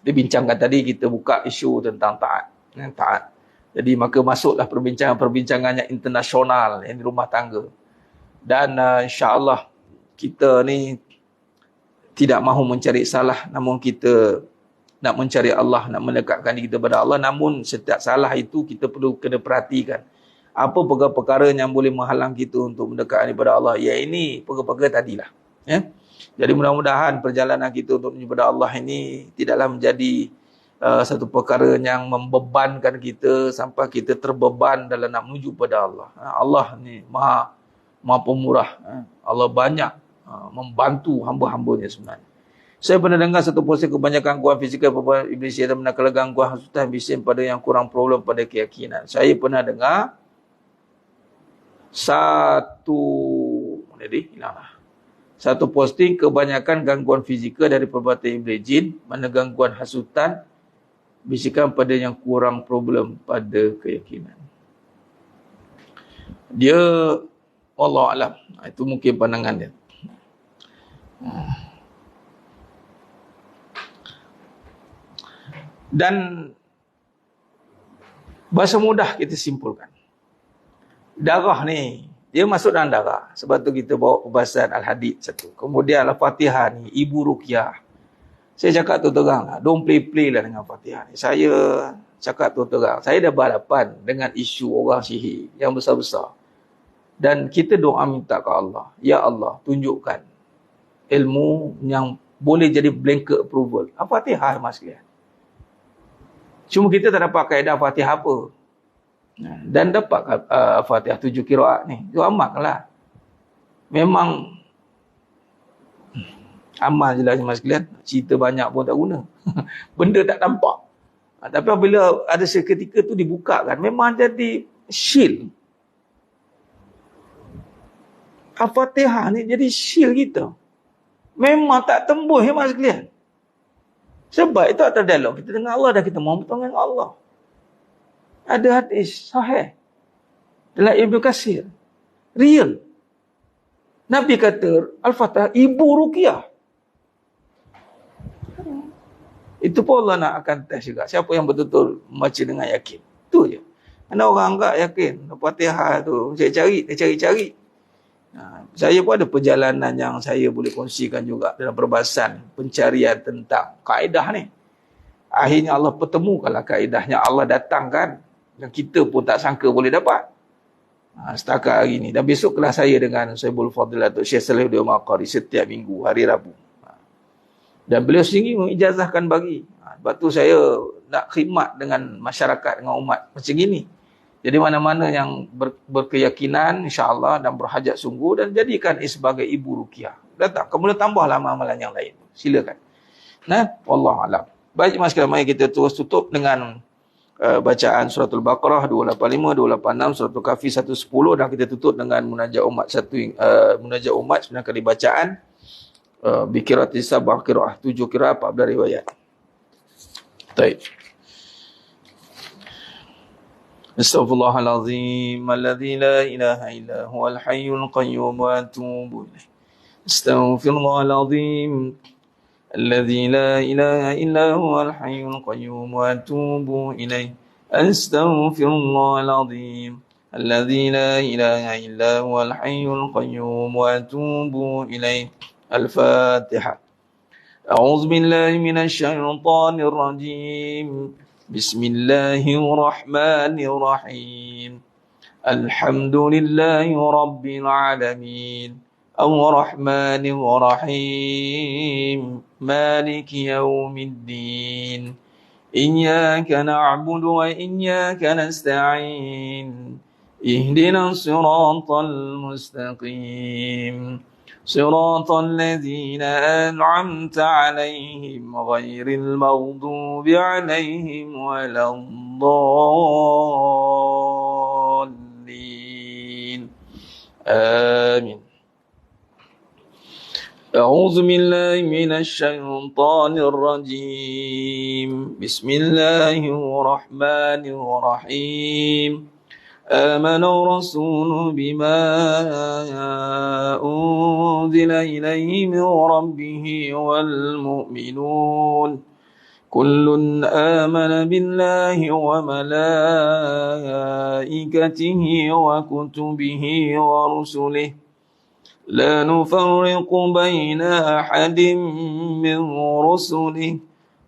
Kita bincangkan tadi, kita buka isu tentang taat. Taat. Jadi maka masuklah perbincangan yang internasional, yang di rumah tangga. Dan insya-Allah kita ni tidak mahu mencari salah, namun kita nak mencari Allah, nak mendekatkan diri kita kepada Allah. Namun setiap salah itu kita perlu kena perhatikan. Apa perkara-perkara yang boleh menghalang kita untuk mendekatkan diri kepada Allah? Ya, ini perkara-perkara tadilah. Jadi mudah-mudahan perjalanan kita untuk menuju kepada Allah ini tidaklah menjadi satu perkara yang membebankan kita sampai kita terbeban dalam nak menuju kepada Allah. Allah ni maha pemurah. Allah banyak membantu hamba-hambanya sebenarnya. Saya pernah dengar satu proses kebanyakan gangguan fizikal pada iblis syaitan, manakala gangguan hasutan bising pada yang kurang problem pada keyakinan. Saya pernah dengar satu posting kebanyakan gangguan fizikal dari perbuatan iblis jin, mana gangguan hasutan bisikan pada yang kurang problem pada keyakinan. Dia wallahu alam, itu mungkin pandangan dia. Dan bahasa mudah kita simpulkan, darah ni dia masuk dalam darah. Sebab tu kita bawa perbahasan Al-Hadid satu. Kemudian Al-Fatihah ni, Ibu Ruqyah. Saya cakap terang lah, don't play lah dengan Fatihah ni. Saya cakap terang, saya dah berhadapan dengan isu orang sihir yang besar-besar. Dan kita doa minta ke Allah, ya Allah, tunjukkan ilmu yang boleh jadi blanket approval. Al-Fatihah mas sekalian. Cuma kita tak dapat kaedah Fatihah apa. Dan dapat Fatihah 7 qiraat ni. Itu amalkanlah. Memang amal je lah mas sekalian. Cerita banyak pun tak guna. Benda tak nampak. Tapi apabila ada seketika tu dibukakan, memang jadi shield. Al-Fatihah ni jadi shield kita. Memang tak tembus ya mas sekalian. Sebab itu atas dialog kita dengan Allah dan kita mahu bertemu dengan Allah. Ada hadis sahih dalam Ibnu Katsir. Real. Nabi kata Al-Fatihah Ibu Ruqyah. Itu pun Allah nak akan test juga. Siapa yang betul-betul membaca dengan yakin. Itu je. Ada orang enggak yakin. Al-Fatihah tu cari-cari. Saya pun ada perjalanan yang saya boleh kongsikan juga dalam perbahasan pencarian tentang kaedah ni. Akhirnya Allah pertemukanlah kaedahnya, Allah datangkan dan kita pun tak sangka boleh dapat. Setakat hari ni. Dan besok kelas saya dengan Saibul Fadilah Datuk Syekh Salahuddin Maqari setiap minggu hari Rabu. Dan beliau sendiri mengijazahkan bagi. Sebab tu saya nak khidmat dengan masyarakat, dengan umat macam gini. Jadi mana-mana yang berkeyakinan insya-Allah dan berhajat sungguh dan jadikan ia sebagai ibu ruqyah. Datang, kemudian tambahlah amalan yang lain. Silakan. Nah, wallahu alam. Baik mas sekalian, mari kita terus tutup dengan bacaan suratul Baqarah 285, 286, suratul Kahfi 110 dan kita tutup dengan munajat umat munajat umat 9 kali bacaan bi qiraati sab'ah qiraah, 7 qiraah 14 riwayat. Baik. Astaghfirullahalazim alladzi la ilaha illa huwal hayyul qayyum wa atubu ilaih. Astaghfirullahalazim الذي لا إله إلا هو الحي القيوم وأتوب إليه أستغفر الله العظيم الذي لا إله إلا هو الحي القيوم وأتوب إليه. الفاتحة. أعوذ بالله من الشيطان الرجيم. بسم الله الرحمن الرحيم. الحمد لله رب العالمين الرحمن الرحيم مالك يوم الدين إياك نعبد وإياك نستعين اهدنا الصراط المستقيم صراط الذين أنعمت عليهم غير المغضوب عليهم ولا الضالين آمين. أعوذ بالله من الشيطان الرجيم. بسم الله الرحمن الرحيم. آمن الرسول بما أنزل إليه من ربه والمؤمنون كل آمن بالله وملائكته وكتبه ورسله لا نفرق بين أحد من رسله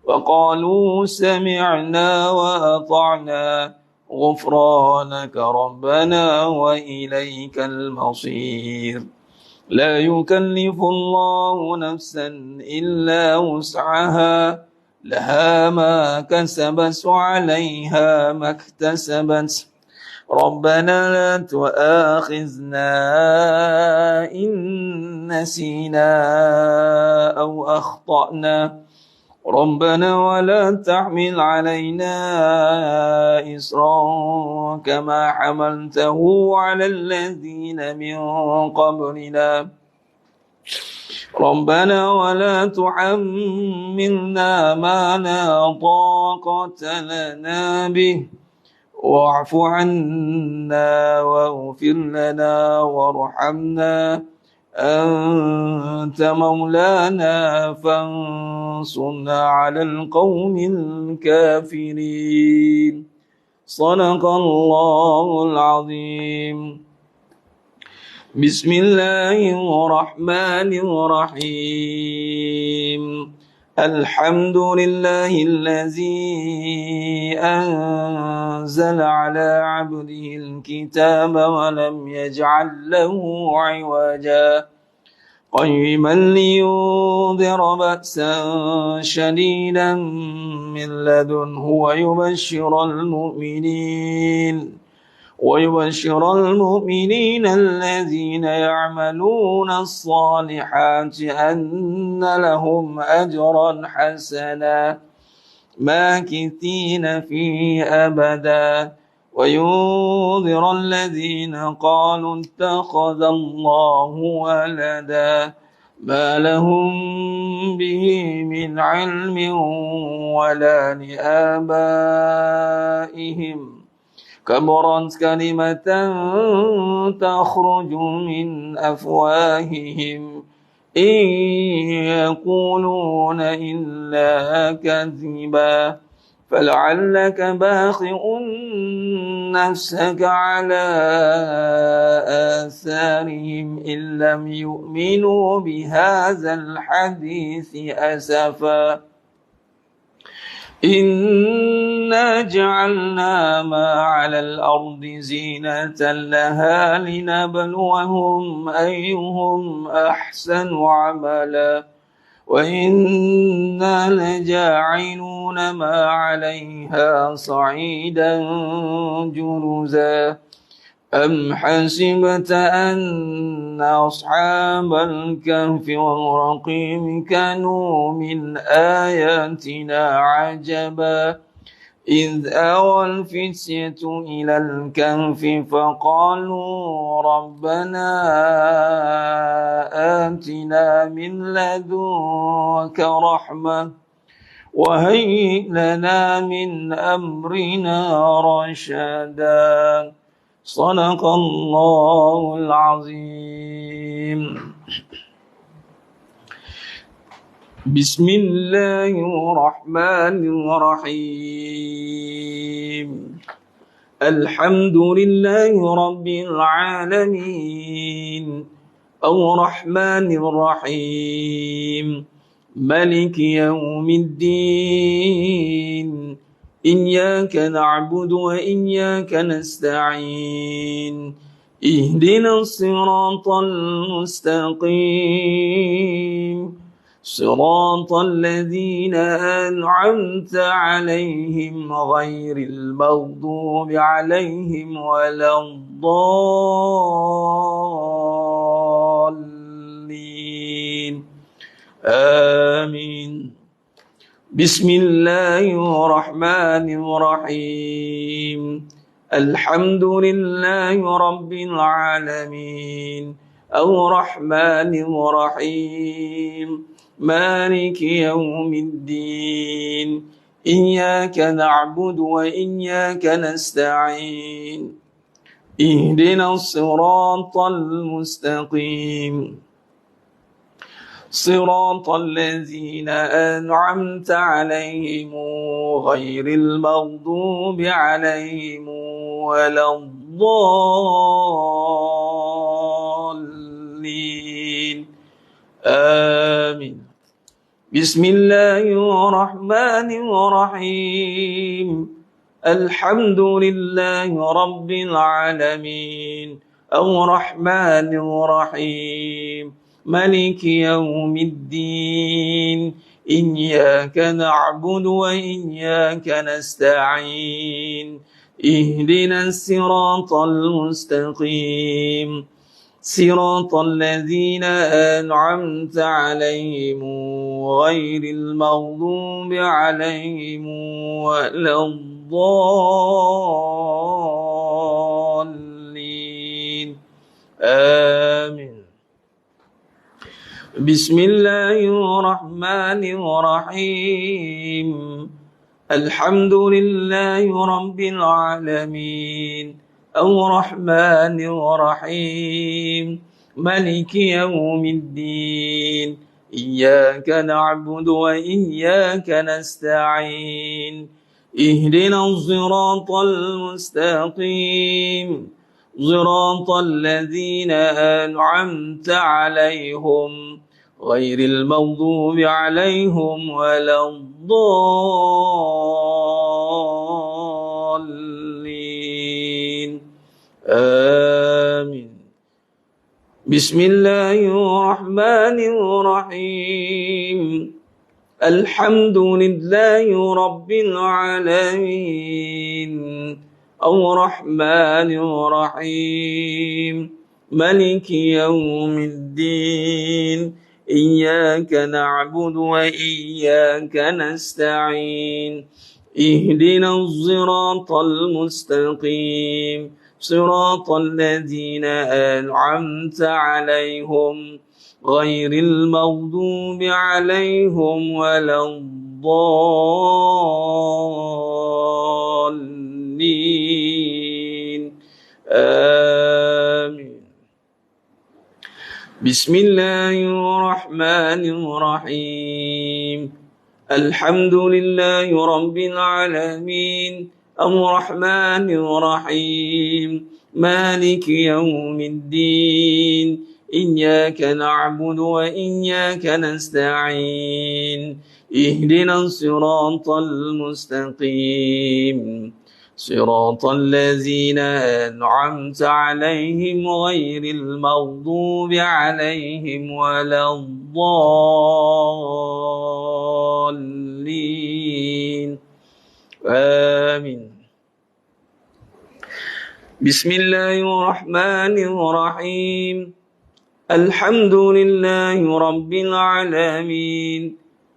وقالوا سمعنا وأطعنا غفرانك ربنا وإليك المصير. لا يكلف الله نفسا إلا وسعها لها ما كسبت وعليها ما اكتسبت ربنا لا تؤاخذنا إن نسينا أو أخطأنا ربنا ولا تحمل علينا إصرا كما حملته على الذين من قبلنا ربنا ولا تحملنا ما لا طاقة لنا به واعف عنا واغفر لنا وارحمنا أنت مولانا فانصرنا على القوم الكافرين. صدق الله العظيم. بسم الله الرحمن الرحيم. الحمد لله الذي أنزل على عبده الكتاب ولم يجعل له عوجا قيما لينذر بأسا شديدا من لدنه ويبشر المؤمنين الذين يعملون الصالحات أن لهم أجرا حسنا ماكثين فيه أبدا وينذر الذين قالوا اتخذ الله ولدا ما لهم به من علم ولا لآبائهم كبرت كلمة تخرج من أفواههم إن يقولون إلا كذبا فلعلك باخع نفسك على آثارهم إن لم يؤمنوا بهذا الحديث أسفا إنا جعلنا ما على الأرض زينة لها لنبلوهم أيهم أحسن عملا وإنا لجاعلون ما عليها صعيدا جرزا أم حسبت أن أصحاب الكهف والرقيم كانوا من آياتنا عجبا إذ أوى الفتية إلى الكهف فقالوا ربنا آتنا من لدنك رحمة وهيئ لنا من أمرنا رشدا صدق الله العظيم. بسم الله الرحمن الرحيم الحمد لله رب العالمين الرحمن الرحيم مالك يوم الدين إياك نعبد وإياك نستعين اهدنا الصراط المستقيم صراط الذين أنعمت عليهم غير المغضوب عليهم ولا الضالين آمين. بسم الله الرحمن الرحيم الحمد لله رب العالمين الرحمن الرحيم مالك يوم الدين إياك نعبد وإياك نستعين اهدنا الصراط المستقيم صراط الذين أنعمت عليهم غير المغضوب عليهم ولا الضالين آمين. بسم الله الرحمن الرحيم الحمد لله رب العالمين الرحمن الرحيم مالك يوم الدين إياك نعبد وإياك نستعين اهدنا الصراط المستقيم صراط الذين أنعمت عليهم غير المغضوب عليهم ولا الضالين آمين. بسم الله الرحمن الرحيم الحمد لله رب العالمين الرحمن الرحيم مالك يوم الدين إياك نعبد وإياك نستعين اهدنا الصراط المستقيم صراط الذين أنعمت عليهم غير المغضوب عليهم ولا الضالين آمين. بسم الله الرحمن الرحيم الحمد لله رب العالمين الرحمن الرحيم مالك يوم الدين إياك نعبد وإياك نستعين اهدنا الصراط المستقيم صراط الذين أنعمت عليهم غير المغضوب عليهم ولا الضالين آمين. بسم الله الرحمن الرحيم الحمد لله رب العالمين الرحمن الرحيم مالك يوم الدين إياك نعبد وإياك نستعين اهدنا الصراط المستقيم صراط الذين أنعمت عليهم غير المغضوب عليهم ولا الضالين آمين. بسم الله الرحمن الرحيم. الحمد لله رب العالمين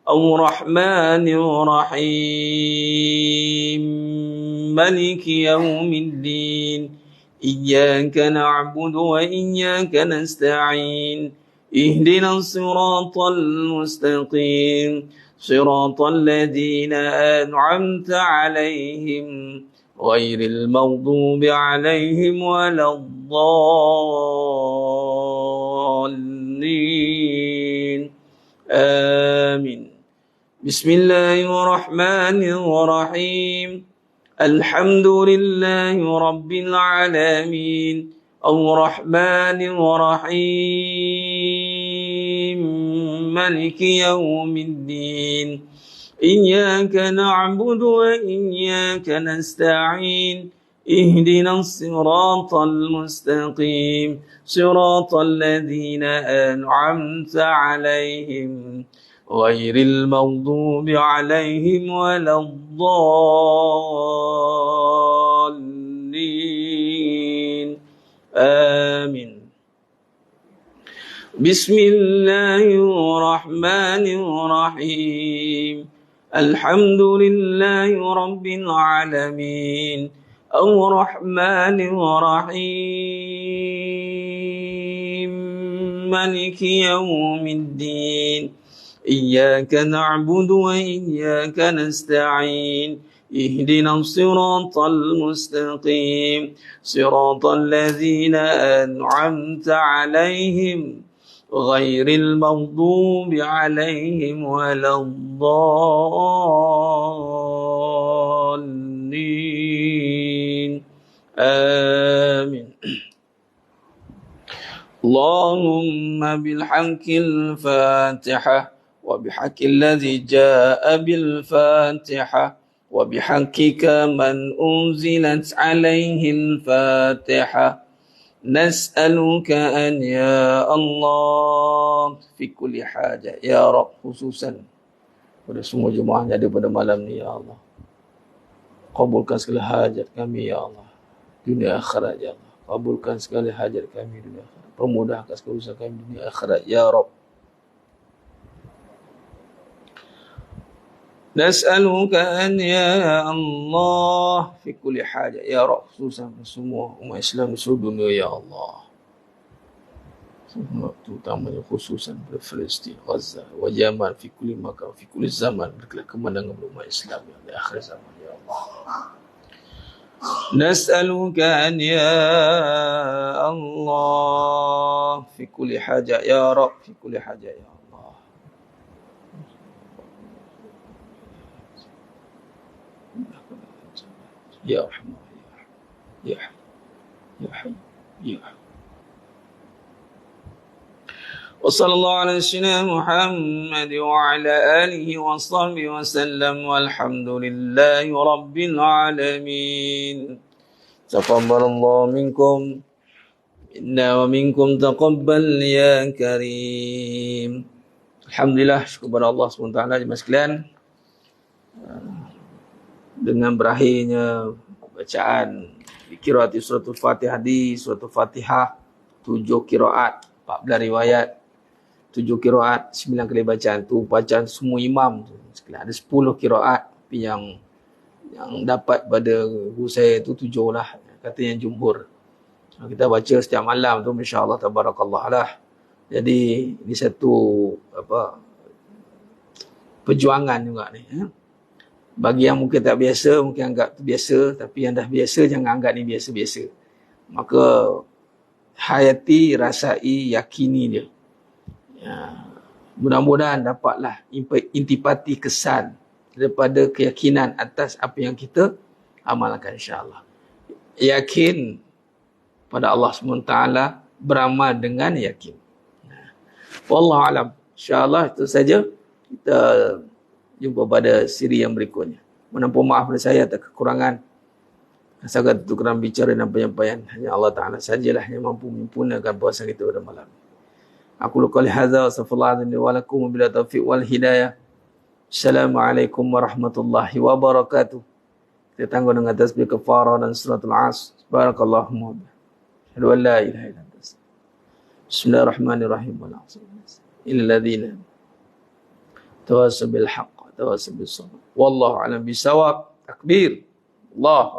الرحمن الرحيم مالك يوم الدين إياك نعبد وإياك نستعين اهدنا الصراط المستقيم صراط الذين أنعمت عليهم غير المغضوب عليهم ولا الضالين آمين. بسم الله الرحمن الرحيم. الحمد لله رب العالمين الرحمن الرحيم مالك يوم الدين إياك نعبد وإياك نستعين اهدنا الصراط المستقيم صراط الذين أنعمت عليهم غير المغضوب عليهم ولا الضالين آمين. بسم الله الرحمن الرحيم. الحمد لله رب العالمين الرحمن الرحيم مالك يوم الدين إياك نعبد وإياك نستعين اهدنا الصراط المستقيم صراط الذين أنعمت عليهم غير المغضوب عليهم ولا الضالين آمين. اللهم بالحق الفاتحة وبحق الذي جاء بالفاتحة وبحقك من أنزلت عليه الفاتحة نسألك أن يا الله في كل حاجة يا رب khususan pada semua jemaah yang ada pada malam ni ya Allah, kabulkan segala hajat kami ya Allah dunia akhirat ya Allah, kabulkan segala hajat kami dunia akhirat, permudahkan segala usaha kami dunia akhirat ya Rabb. نسألك أن يا الله في كل حاجة يا رب khususan semua umat Islam di seluruh dunia ya Allah, terutamanya khususan pada Palestin, Gaza, wa Yaman, fi kulli makan, fi kulli zaman, berkelah kemenangan umat Islam yang di akhir zaman ya Allah. نسألك أن يا الله في كل حاجة يا رب في كل حاجة يا الله. يا رحمن يا حي يا حي يا حي. وصلى الله على سيدنا محمد وعلى آله وصحبه وسلم والحمد لله رب العالمين. تقبل الله منكم إنا ومنكم تقبل يا كريم. Alhamdulillah, syukur kepada Allah SWT jemaah sekalian. Dengan berakhirnya bacaan qiraat suratul Fatihah di suratul Fatihah 7 qiraat, 14 riwayat, 7 qiraat, 9 kali bacaan tu bacaan semua imam tu. Ada 10 qiraat tapi yang dapat pada guru saya tu 7 lah, katanya jumhur. Kita baca setiap malam tu insya-Allah tabarakallah lah. Jadi ini satu perjuangan juga ni ya. Bagi yang mungkin tak biasa, mungkin anggap tu biasa, tapi yang dah biasa jangan anggap ni biasa-biasa. Maka hayati, rasai, yakini dia. Ya. Mudah-mudahan dapatlah intipati kesan daripada keyakinan atas apa yang kita amalkan insya-Allah. Yakin pada Allah SWT, beramal dengan yakin. Wallahu alam. Insya-Allah itu saja. Kita jumpa pada siri yang berikutnya. Menampung maaf pada saya atas kekurangan. Sangat tukeran bicara dan penyampaian. Hanya Allah Ta'ala sajalah yang mampu menyempurnakan puasa kita pada malam. Aku luka lihada wa astaghfirullahaladzim wa lakum bila taufiq wal hidayah. Assalamualaikum warahmatullahi wabarakatuh. Kita tangguh dengan tasbih kafarah dan suratul As. Barakallahu wa asyhadu an la ilaha illa anta. Bismillahirrahmanirrahim. Illal ladzina tawasaw bil haqq tawasaw bis sabr. Wallahu a'lam bisawab. Takbir. Allah